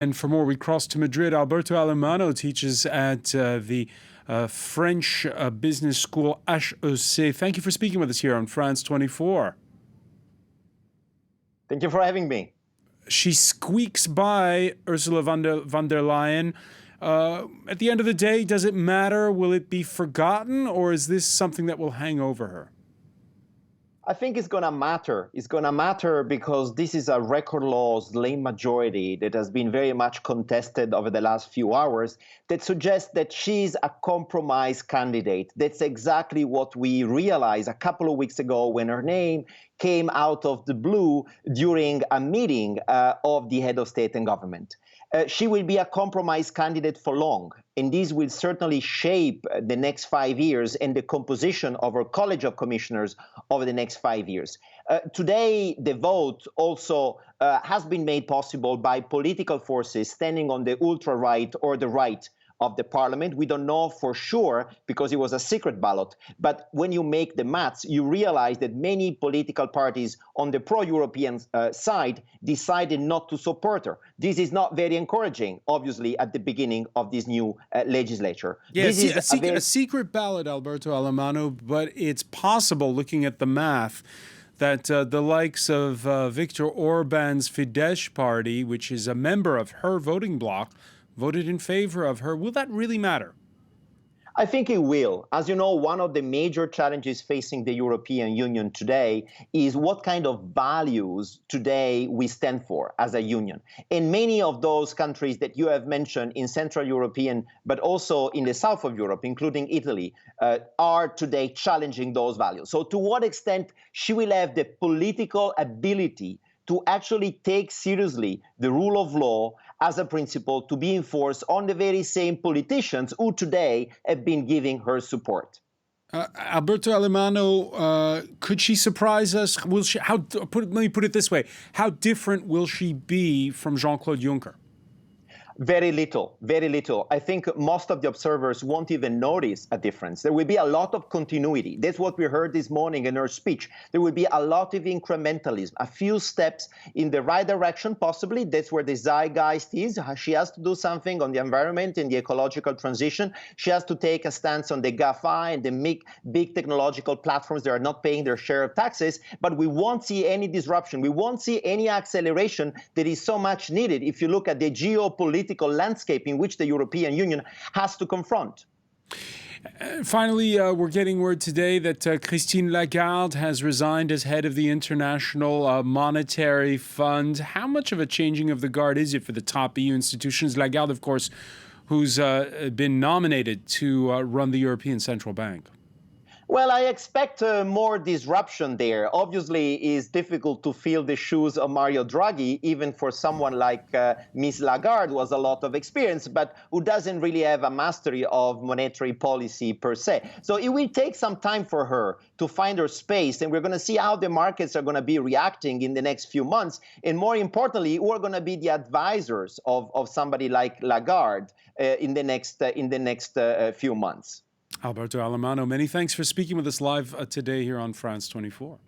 And for more, we cross to Madrid. Alberto ALEMANNO teaches at the French business school HEC. Thank you for speaking with us here on France 24. Thank you for having me. She squeaks by Ursula von der Leyen. At the end of the day, does it matter? Will it be forgotten, or is this something that will hang over her? I think it's going to matter. It's going to matter because this is a record law slim majority that has been very much contested over the last few hours that suggests that she's a compromise candidate. That's exactly what we realized a couple of weeks ago when her name came out of the blue during a meeting of the head of state and government. She will be a compromise candidate for long, and this will certainly shape the next 5 years and the composition of our College of Commissioners over the next 5 years. Today, the vote also has been made possible by political forces standing on the ultra-right or the right of the parliament. We don't know for sure because it was a secret ballot. But when you make the maths, you realize that many political parties on the pro-European side decided not to support her. This is not very encouraging, obviously, at the beginning of this new legislature. Yes, This is a secret ballot, Alberto ALEMANNO, but it's possible, looking at the math, that the likes of Viktor Orban's Fidesz party, which is a member of her voting bloc, voted in favor of her. Will that really matter? I think it will. As you know, one of the major challenges facing the European Union today is what kind of values today we stand for as a union. And many of those countries that you have mentioned in Central European, but also in the south of Europe, including Italy, are today challenging those values. So to what extent she will have the political ability to actually take seriously the rule of law as a principle to be enforced on the very same politicians who today have been giving her support. Alberto ALEMANNO, could she surprise us? Will she? Let me put it this way: how different will she be from Jean-Claude Juncker? Very little, very little. I think most of the observers won't even notice a difference. There will be a lot of continuity. That's what we heard this morning in her speech. There will be a lot of incrementalism, a few steps in the right direction, possibly. That's where the zeitgeist is. She has to do something on the environment and the ecological transition. She has to take a stance on the GAFA and the big technological platforms that are not paying their share of taxes. But we won't see any disruption. We won't see any acceleration that is so much needed if you look at the geopolitical landscape in which the European Union has to confront. Finally, we're getting word today that Christine Lagarde has resigned as head of the International Monetary Fund. How much of a changing of the guard is it for the top EU institutions? Lagarde, of course, who's been nominated to run the European Central Bank. Well, I expect more disruption there. Obviously, it's difficult to fill the shoes of Mario Draghi, even for someone like Ms. Lagarde, who has a lot of experience, but who doesn't really have a mastery of monetary policy per se. So it will take some time for her to find her space, and we're going to see how the markets are going to be reacting in the next few months. And more importantly, who are going to be the advisors of somebody like Lagarde in the next few months. Alberto ALEMANNO, many thanks for speaking with us live today here on France 24.